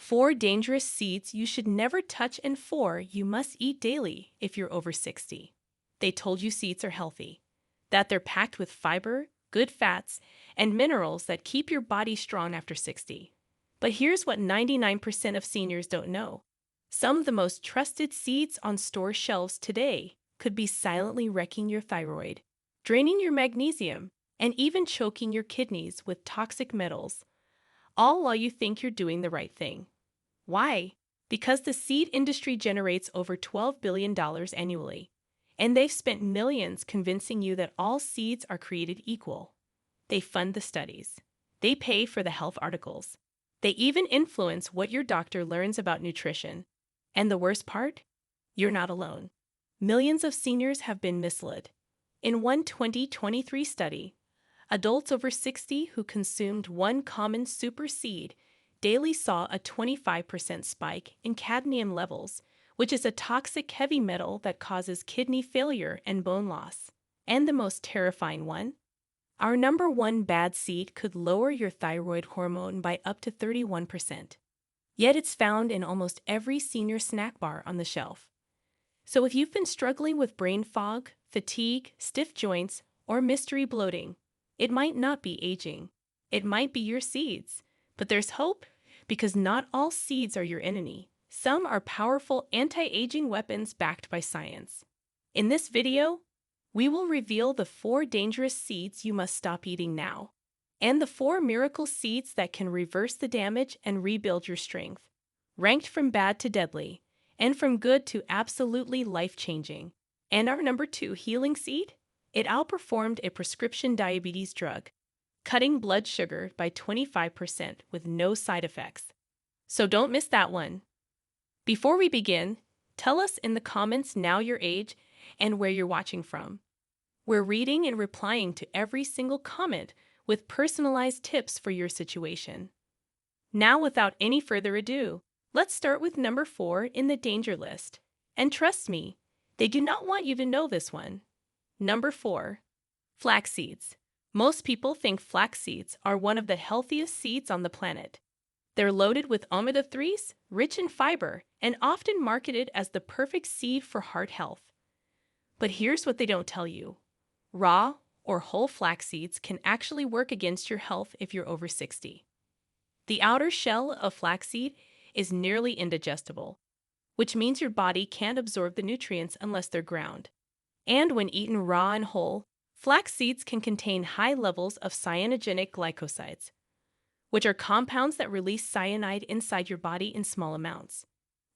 4 dangerous seeds you should never touch, and 4 you must eat daily if you're over 60. They told you seeds are healthy, that they're packed with fiber, good fats, and minerals that keep your body strong after 60. But here's what 99% of seniors don't know. Some of the most trusted seeds on store shelves today could be silently wrecking your thyroid, draining your magnesium, and even choking your kidneys with toxic metals, all while you think you're doing the right thing. Why? Because the seed industry generates over $12 billion annually, and they've spent millions convincing you that all seeds are created equal. They fund the studies. They pay for the health articles. They even influence what your doctor learns about nutrition. And the worst part? You're not alone. Millions of seniors have been misled. In one 2023 study, adults over 60 who consumed one common super seed daily saw a 25% spike in cadmium levels, which is a toxic heavy metal that causes kidney failure and bone loss. And the most terrifying one? Our number one bad seed could lower your thyroid hormone by up to 31%. Yet it's found in almost every senior snack bar on the shelf. So if you've been struggling with brain fog, fatigue, stiff joints, or mystery bloating, it might not be aging. It might be your seeds. But there's hope, because not all seeds are your enemy. Some are powerful anti-aging weapons backed by science. In this video, we will reveal the 4 dangerous seeds you must stop eating now, and the 4 miracle seeds that can reverse the damage and rebuild your strength. Ranked from bad to deadly, and from good to absolutely life-changing. And our number 2 healing seed? It outperformed a prescription diabetes drug, cutting blood sugar by 25% with no side effects. So don't miss that one. Before we begin, tell us in the comments now your age and where you're watching from. We're reading and replying to every single comment with personalized tips for your situation. Now, without any further ado, let's start with number 4 in the danger list. And trust me, they do not want you to know this one. Number 4. Flax seeds. Most people think flax seeds are one of the healthiest seeds on the planet. They're loaded with omega-3s, rich in fiber, and often marketed as the perfect seed for heart health. But here's what they don't tell you. Raw or whole flax seeds can actually work against your health if you're over 60. The outer shell of flaxseed is nearly indigestible, which means your body can't absorb the nutrients unless they're ground. And when eaten raw and whole, flax seeds can contain high levels of cyanogenic glycosides, which are compounds that release cyanide inside your body in small amounts.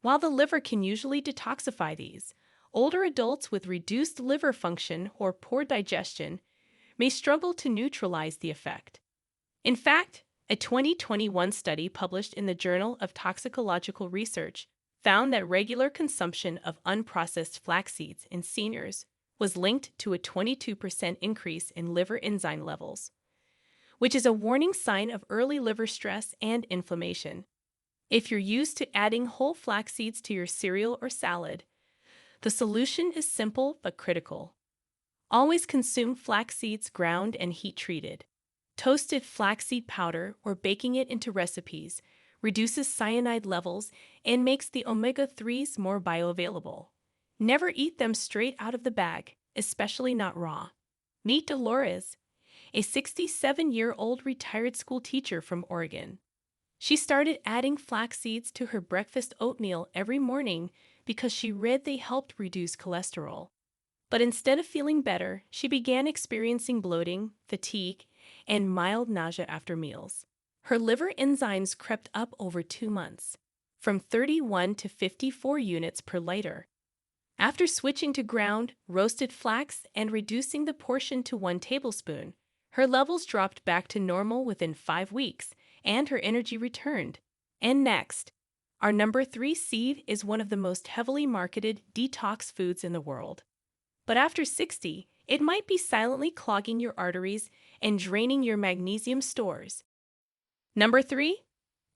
While the liver can usually detoxify these, older adults with reduced liver function or poor digestion may struggle to neutralize the effect. In fact, a 2021 study published in the Journal of Toxicological Research found that regular consumption of unprocessed flax seeds in seniors was linked to a 22% increase in liver enzyme levels, which is a warning sign of early liver stress and inflammation. If you're used to adding whole flax seeds to your cereal or salad, the solution is simple but critical. Always consume flax seeds ground and heat-treated. Toasted flaxseed powder or baking it into recipes reduces cyanide levels and makes the omega-3s more bioavailable. Never eat them straight out of the bag, especially not raw. Meet Dolores, a 67-year-old retired school teacher from Oregon. She started adding flax seeds to her breakfast oatmeal every morning because she read they helped reduce cholesterol. But instead of feeling better, she began experiencing bloating, fatigue, and mild nausea after meals. Her liver enzymes crept up over 2 months, from 31 to 54 units per liter. After switching to ground, roasted flax and reducing the portion to 1 tablespoon, her levels dropped back to normal within 5 weeks, and her energy returned. And next, our number 3 seed is one of the most heavily marketed detox foods in the world. But after 60, it might be silently clogging your arteries and draining your magnesium stores. Number 3.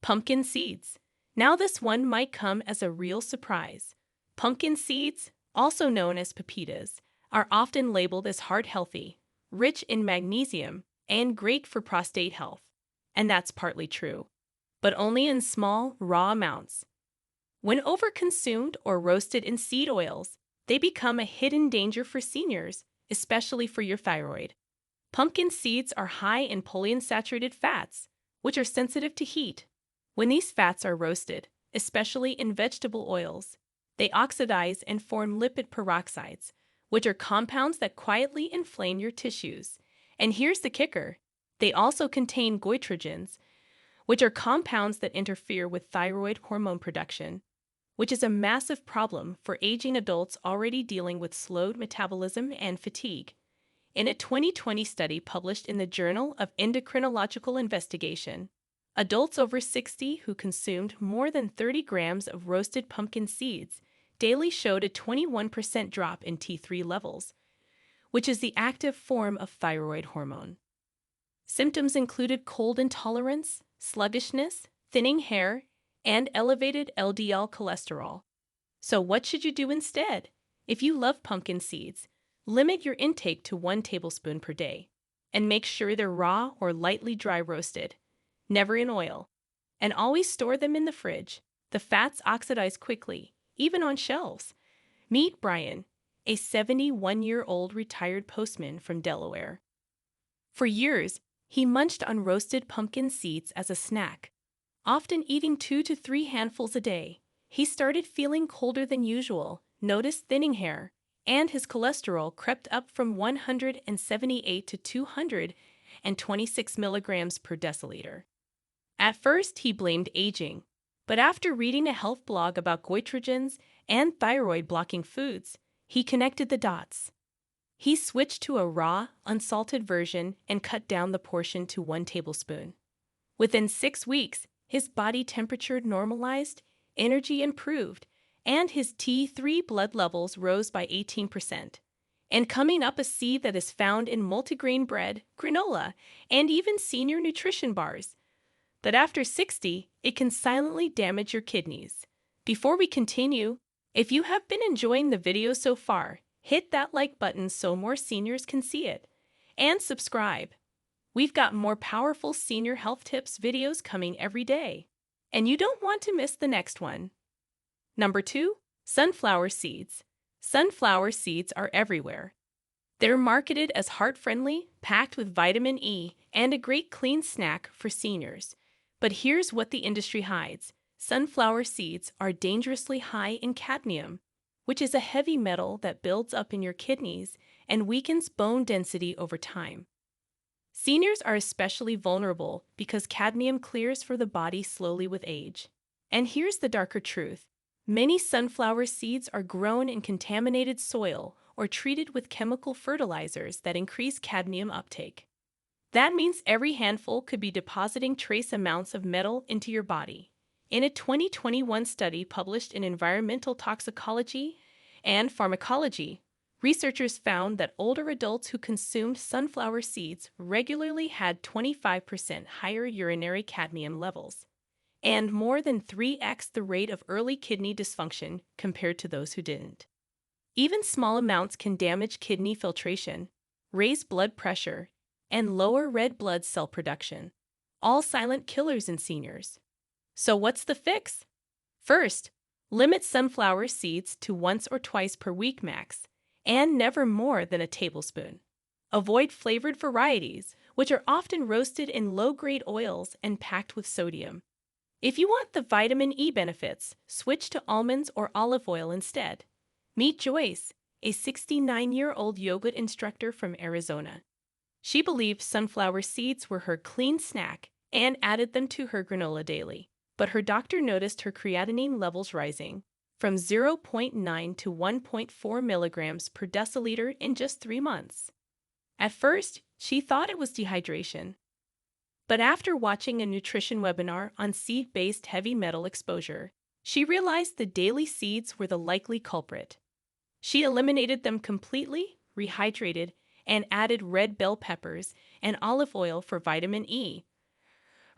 Pumpkin seeds. Now this one might come as a real surprise. Pumpkin seeds, also known as pepitas, are often labeled as heart-healthy, rich in magnesium, and great for prostate health. And that's partly true. but only in small, raw amounts. When overconsumed or roasted in seed oils, they become a hidden danger for seniors, especially for your thyroid. Pumpkin seeds are high in polyunsaturated fats, which are sensitive to heat. When these fats are roasted, especially in vegetable oils, they oxidize and form lipid peroxides, which are compounds that quietly inflame your tissues. And here's the kicker: they also contain goitrogens, which are compounds that interfere with thyroid hormone production, which is a massive problem for aging adults already dealing with slowed metabolism and fatigue. In a 2020 study published in the Journal of Endocrinological Investigation, adults over 60 who consumed more than 30 grams of roasted pumpkin seeds daily showed a 21% drop in T3 levels, which is the active form of thyroid hormone. Symptoms included cold intolerance, sluggishness, thinning hair, and elevated LDL cholesterol. So what should you do instead? If you love pumpkin seeds, limit your intake to 1 tablespoon per day, and make sure they're raw or lightly dry roasted, never in oil. And always store them in the fridge. The fats oxidize quickly, even on shelves. Meet Brian, a 71-year-old retired postman from Delaware. For years, he munched on roasted pumpkin seeds as a snack, often eating 2 to 3 handfuls a day. He started feeling colder than usual, noticed thinning hair, and his cholesterol crept up from 178 to 226 milligrams per deciliter. At first, he blamed aging, but after reading a health blog about goitrogens and thyroid-blocking foods, he connected the dots. He switched to a raw, unsalted version and cut down the portion to 1 tablespoon. Within 6 weeks, his body temperature normalized, energy improved, and his T3 blood levels rose by 18%. And coming up, a seed that is found in multigrain bread, granola, and even senior nutrition bars. But after 60, it can silently damage your kidneys. Before we continue, if you have been enjoying the video so far, hit that like button so more seniors can see it. And subscribe. We've got more powerful senior health tips videos coming every day, and you don't want to miss the next one. Number 2, sunflower seeds. Sunflower seeds are everywhere. They're marketed as heart-friendly, packed with vitamin E, and a great clean snack for seniors. But here's what the industry hides. Sunflower seeds are dangerously high in cadmium, which is a heavy metal that builds up in your kidneys and weakens bone density over time. Seniors are especially vulnerable because cadmium clears for the body slowly with age. And here's the darker truth. Many sunflower seeds are grown in contaminated soil or treated with chemical fertilizers that increase cadmium uptake. That means every handful could be depositing trace amounts of metal into your body. In a 2021 study published in Environmental Toxicology and Pharmacology, researchers found that older adults who consumed sunflower seeds regularly had 25% higher urinary cadmium levels, and more than 3x the rate of early kidney dysfunction compared to those who didn't. Even small amounts can damage kidney filtration, raise blood pressure, and lower red blood cell production, all silent killers in seniors. So what's the fix? First, limit sunflower seeds to once or twice per week max, and never more than a tablespoon. Avoid flavored varieties, which are often roasted in low-grade oils and packed with sodium. If you want the vitamin E benefits, switch to almonds or olive oil instead. Meet Joyce, a 69-year-old yoga instructor from Arizona. She believed sunflower seeds were her clean snack and added them to her granola daily. But her doctor noticed her creatinine levels rising from 0.9 to 1.4 milligrams per deciliter in just 3 months. At first, she thought it was dehydration. But after watching a nutrition webinar on seed-based heavy metal exposure, she realized the daily seeds were the likely culprit. She eliminated them completely, rehydrated, and added red bell peppers and olive oil for vitamin E.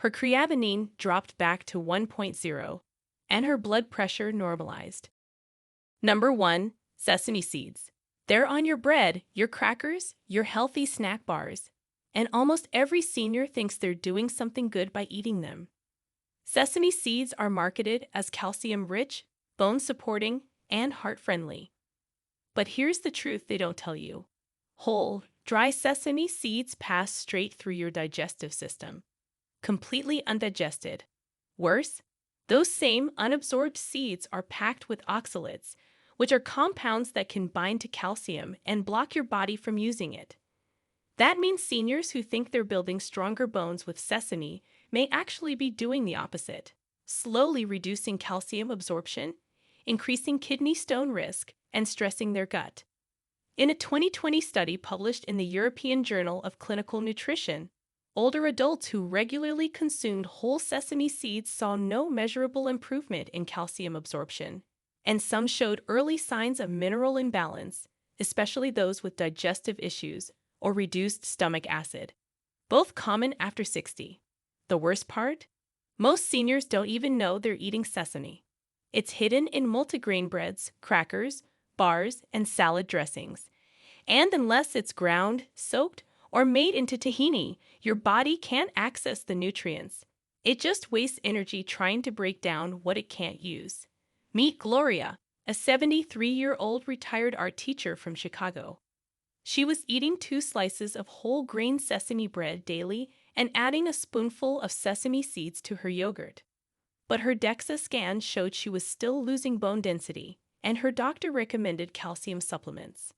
Her creatinine dropped back to 1.0, and her blood pressure normalized. Number 1, sesame seeds. They're on your bread, your crackers, your healthy snack bars, and almost every senior thinks they're doing something good by eating them. Sesame seeds are marketed as calcium-rich, bone-supporting, and heart-friendly. But here's the truth they don't tell you. Whole, dry sesame seeds pass straight through your digestive system, completely undigested. Worse, those same unabsorbed seeds are packed with oxalates, which are compounds that can bind to calcium and block your body from using it. That means seniors who think they're building stronger bones with sesame may actually be doing the opposite, slowly reducing calcium absorption, increasing kidney stone risk, and stressing their gut. In a 2020 study published in the European Journal of Clinical Nutrition, older adults who regularly consumed whole sesame seeds saw no measurable improvement in calcium absorption, and some showed early signs of mineral imbalance, especially those with digestive issues or reduced stomach acid, both common after 60. The worst part? Most seniors don't even know they're eating sesame. It's hidden in multigrain breads, crackers, bars, and salad dressings. And unless it's ground, soaked, or made into tahini, your body can't access the nutrients. It just wastes energy trying to break down what it can't use. Meet Gloria, a 73-year-old retired art teacher from Chicago. She was eating 2 slices of whole grain sesame bread daily and adding a spoonful of sesame seeds to her yogurt. But her DEXA scan showed she was still losing bone density, and her doctor recommended calcium supplements.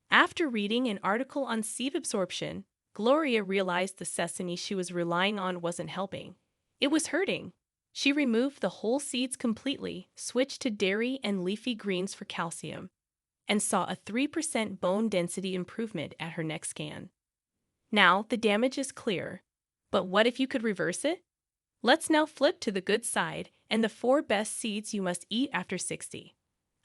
After reading an article on seed absorption, Gloria realized the sesame she was relying on wasn't helping. It was hurting. She removed the whole seeds completely, switched to dairy and leafy greens for calcium, and saw a 3% bone density improvement at her next scan. Now, the damage is clear. But what if you could reverse it? Let's now flip to the good side and the 4 best seeds you must eat after 60.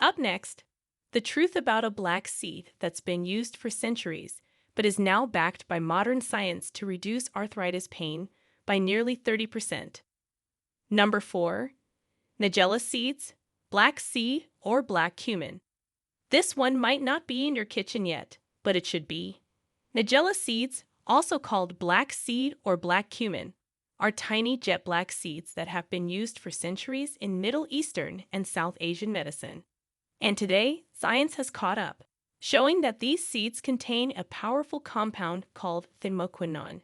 Up next, the truth about a black seed that's been used for centuries but is now backed by modern science to reduce arthritis pain by nearly 30%. Number 4. Nigella seeds, black seed, or black cumin. This one might not be in your kitchen yet, but it should be. Nigella seeds, also called black seed or black cumin, are tiny jet black seeds that have been used for centuries in Middle Eastern and South Asian medicine. And today, science has caught up, showing that these seeds contain a powerful compound called thymoquinone,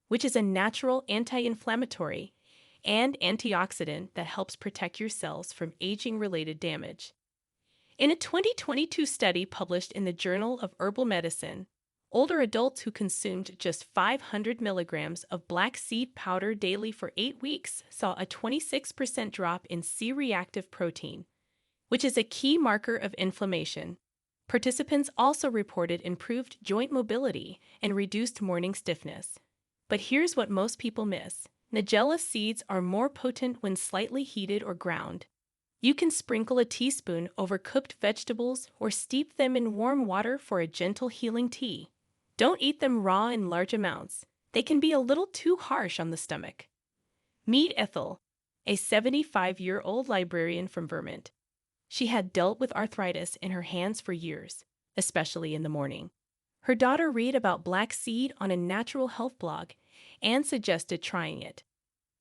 which is a natural anti-inflammatory and antioxidant that helps protect your cells from aging-related damage. In a 2022 study published in the Journal of Herbal Medicine, older adults who consumed just 500 milligrams of black seed powder daily for 8 weeks saw a 26% drop in C-reactive protein, which is a key marker of inflammation. Participants also reported improved joint mobility and reduced morning stiffness. But here's what most people miss. Nigella seeds are more potent when slightly heated or ground. You can sprinkle a teaspoon over cooked vegetables or steep them in warm water for a gentle healing tea. Don't eat them raw in large amounts. They can be a little too harsh on the stomach. Meet Ethel, a 75-year-old librarian from Vermont. She had dealt with arthritis in her hands for years, especially in the morning. Her daughter read about black seed on a natural health blog and suggested trying it.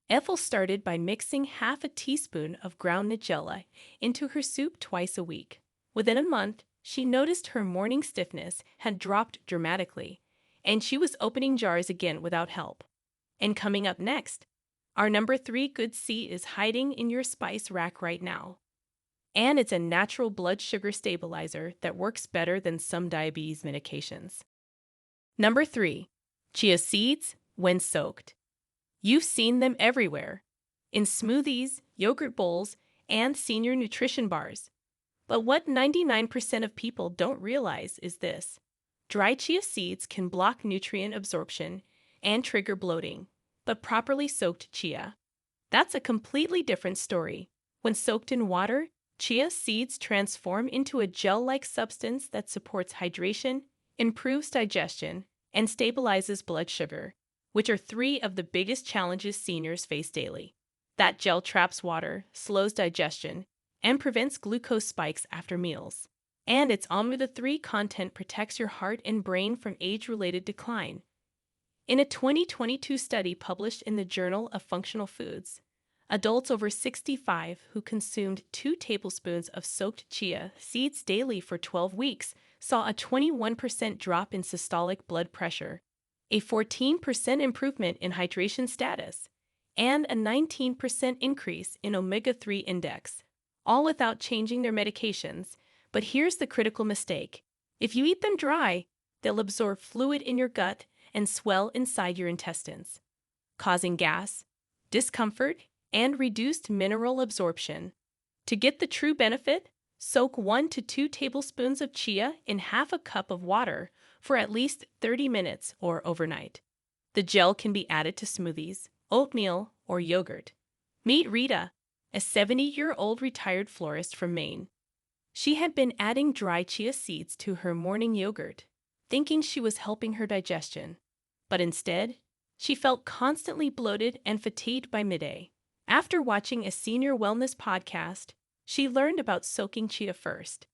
Ethel started by mixing half a teaspoon of ground nigella into her soup twice a week. Within a month, she noticed her morning stiffness had dropped dramatically, and she was opening jars again without help. And coming up next, our number 3 good seed is hiding in your spice rack right now. And it's a natural blood sugar stabilizer that works better than some diabetes medications. Number 3. Chia seeds when soaked. You've seen them everywhere, in smoothies, yogurt bowls, and senior nutrition bars. But what 99% of people don't realize is this. Dry chia seeds can block nutrient absorption and trigger bloating, but properly soaked chia, that's a completely different story. When soaked in water, chia seeds transform into a gel-like substance that supports hydration, improves digestion, and stabilizes blood sugar, which are 3 of the biggest challenges seniors face daily. That gel traps water, slows digestion, and prevents glucose spikes after meals. And its omega-3 content protects your heart and brain from age-related decline. In a 2022 study published in the Journal of Functional Foods, Adults over 65 who consumed 2 tablespoons of soaked chia seeds daily for 12 weeks saw a 21% drop in systolic blood pressure, a 14% improvement in hydration status, and a 19% increase in omega-3 index, all without changing their medications. But here's the critical mistake. If you eat them dry, they'll absorb fluid in your gut and swell inside your intestines, causing gas, discomfort, and reduced mineral absorption. To get the true benefit, soak 1 to 2 tablespoons of chia in half a cup of water for at least 30 minutes or overnight. The gel can be added to smoothies, oatmeal, or yogurt. Meet Rita, a 70-year-old retired florist from Maine. She had been adding dry chia seeds to her morning yogurt, thinking she was helping her digestion. But instead, she felt constantly bloated and fatigued by midday. After watching a senior wellness podcast, she learned about soaking chia first.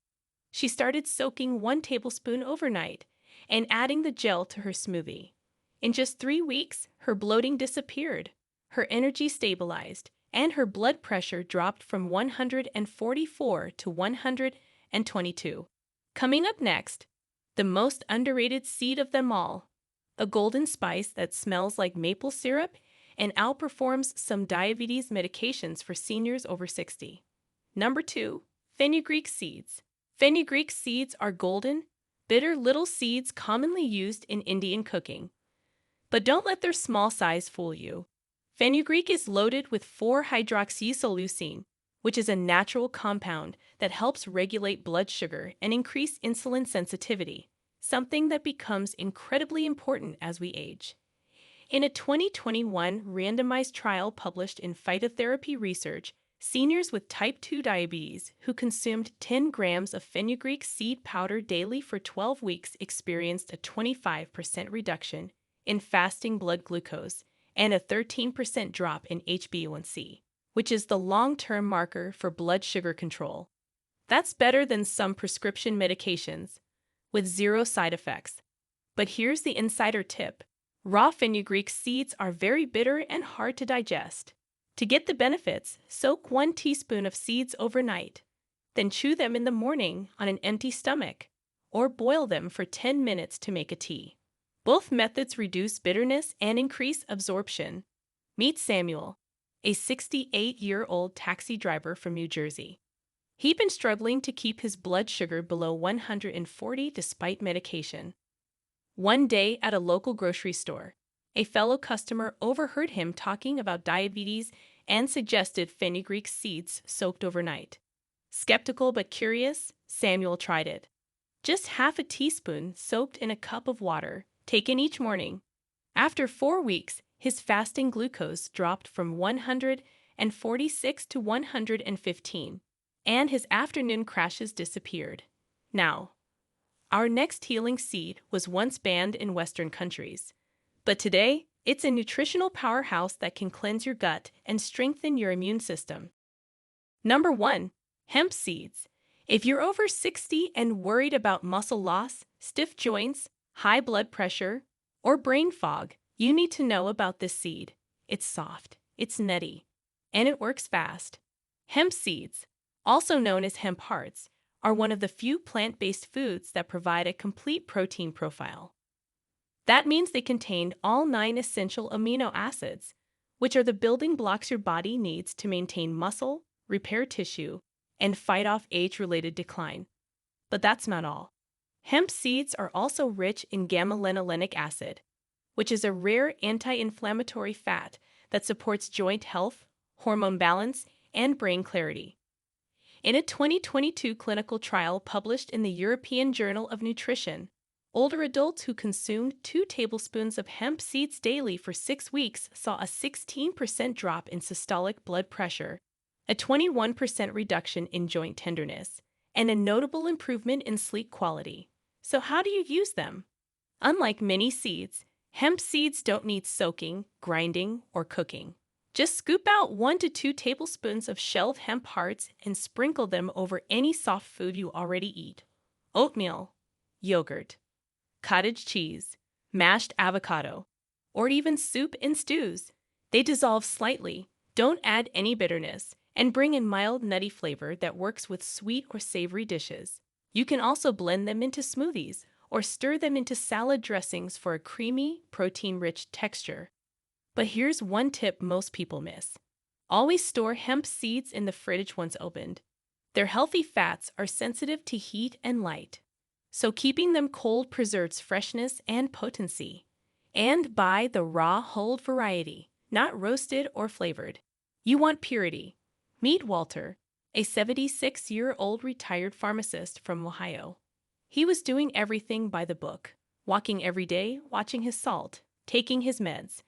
She started soaking 1 tablespoon overnight and adding the gel to her smoothie. In just 3 weeks, her bloating disappeared, her energy stabilized, and her blood pressure dropped from 144 to 122. Coming up next, the most underrated seed of them all, a golden spice that smells like maple syrup and outperforms some diabetes medications for seniors over 60. Number 2, fenugreek seeds. Fenugreek seeds are golden, bitter little seeds commonly used in Indian cooking. But don't let their small size fool you. Fenugreek is loaded with 4-hydroxyisoleucine, which is a natural compound that helps regulate blood sugar and increase insulin sensitivity, something that becomes incredibly important as we age. In a 2021 randomized trial published in Phytotherapy Research, seniors with type 2 diabetes who consumed 10 grams of fenugreek seed powder daily for 12 weeks experienced a 25% reduction in fasting blood glucose and a 13% drop in HbA1c, which is the long-term marker for blood sugar control. That's better than some prescription medications, with 0 side effects. But here's the insider tip. Raw fenugreek seeds are very bitter and hard to digest. To get the benefits, soak 1 teaspoon of seeds overnight, then chew them in the morning on an empty stomach, or boil them for 10 minutes to make a tea. Both methods reduce bitterness and increase absorption. Meet Samuel, a 68-year-old taxi driver from New Jersey. He'd been struggling to keep his blood sugar below 140 despite medication. One day at a local grocery store, a fellow customer overheard him talking about diabetes and suggested fenugreek seeds soaked overnight. Skeptical but curious, Samuel tried it. Just half a teaspoon soaked in a cup of water, taken each morning. After 4 weeks, his fasting glucose dropped from 146 to 115, and his afternoon crashes disappeared. Now, our next healing seed was once banned in Western countries, but today it's a nutritional powerhouse that can cleanse your gut and strengthen your immune system. Number 1, hemp seeds. If you're over 60 and worried about muscle loss, stiff joints, high blood pressure, or brain fog, you need to know about this seed. It's soft, it's nutty, and it works fast. Hemp seeds, also known as hemp hearts, are one of the few plant-based foods that provide a complete protein profile. That means they contain all 9 essential amino acids, which are the building blocks your body needs to maintain muscle, repair tissue, and fight off age-related decline. But that's not all. Hemp seeds are also rich in gamma-linolenic acid, which is a rare anti-inflammatory fat that supports joint health, hormone balance, and brain clarity. In a 2022 clinical trial published in the European Journal of Nutrition, older adults who consumed 2 tablespoons of hemp seeds daily for 6 weeks saw a 16% drop in systolic blood pressure, a 21% reduction in joint tenderness, and a notable improvement in sleep quality. So how do you use them? Unlike many seeds, hemp seeds don't need soaking, grinding, or cooking. Just scoop out 1 to 2 tablespoons of shelled hemp hearts and sprinkle them over any soft food you already eat. Oatmeal, yogurt, cottage cheese, mashed avocado, or even soup and stews. They dissolve slightly, Don't add any bitterness, and bring in mild nutty flavor that works with sweet or savory dishes. You can also blend them into smoothies or stir them into salad dressings for a creamy, protein-rich texture. But here's one tip most people miss. Always store hemp seeds in the fridge once opened. Their healthy fats are sensitive to heat and light, so keeping them cold preserves freshness and potency. And buy the raw whole variety, not roasted or flavored. You want purity. Meet Walter, a 76-year-old retired pharmacist from Ohio. He was doing everything by the book, walking every day, watching his salt, taking his meds.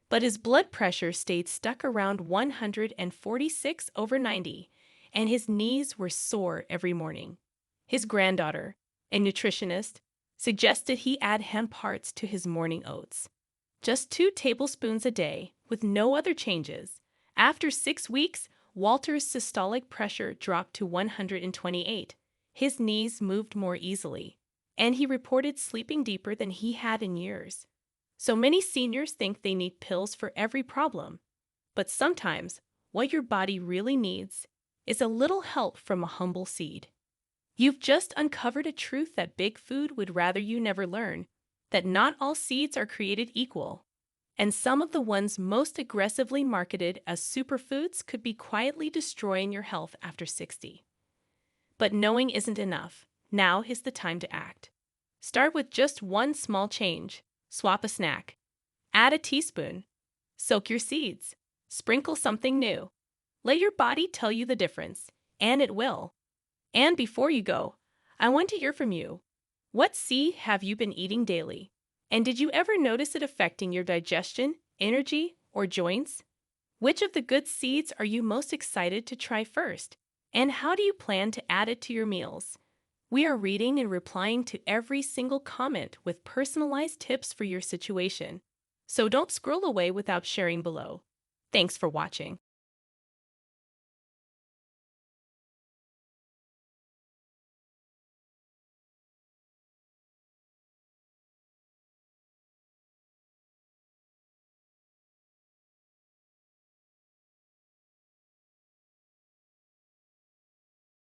But his blood pressure stayed stuck around 146/90, and his knees were sore every morning. His granddaughter, a nutritionist, suggested he add hemp hearts to his morning oats. Just 2 tablespoons a day, with no other changes. After 6 weeks, Walter's systolic pressure dropped to 128. His knees moved more easily, and he reported sleeping deeper than he had in years. So many seniors think they need pills for every problem. But sometimes, what your body really needs is a little help from a humble seed. You've just uncovered a truth that big food would rather you never learn, that not all seeds are created equal. And some of the ones most aggressively marketed as superfoods could be quietly destroying your health after 60. But knowing isn't enough. Now is the time to act. Start with just one small change. Swap a snack. Add a teaspoon. Soak your seeds. Sprinkle something new. Let your body tell you the difference, and it will. And before you go, I want to hear from you. What seed have you been eating daily? And did you ever notice it affecting your digestion, energy, or joints? Which of the good seeds are you most excited to try first? And how do you plan to add it to your meals? We are reading and replying to every single comment with personalized tips for your situation. So don't scroll away without sharing below. Thanks for watching.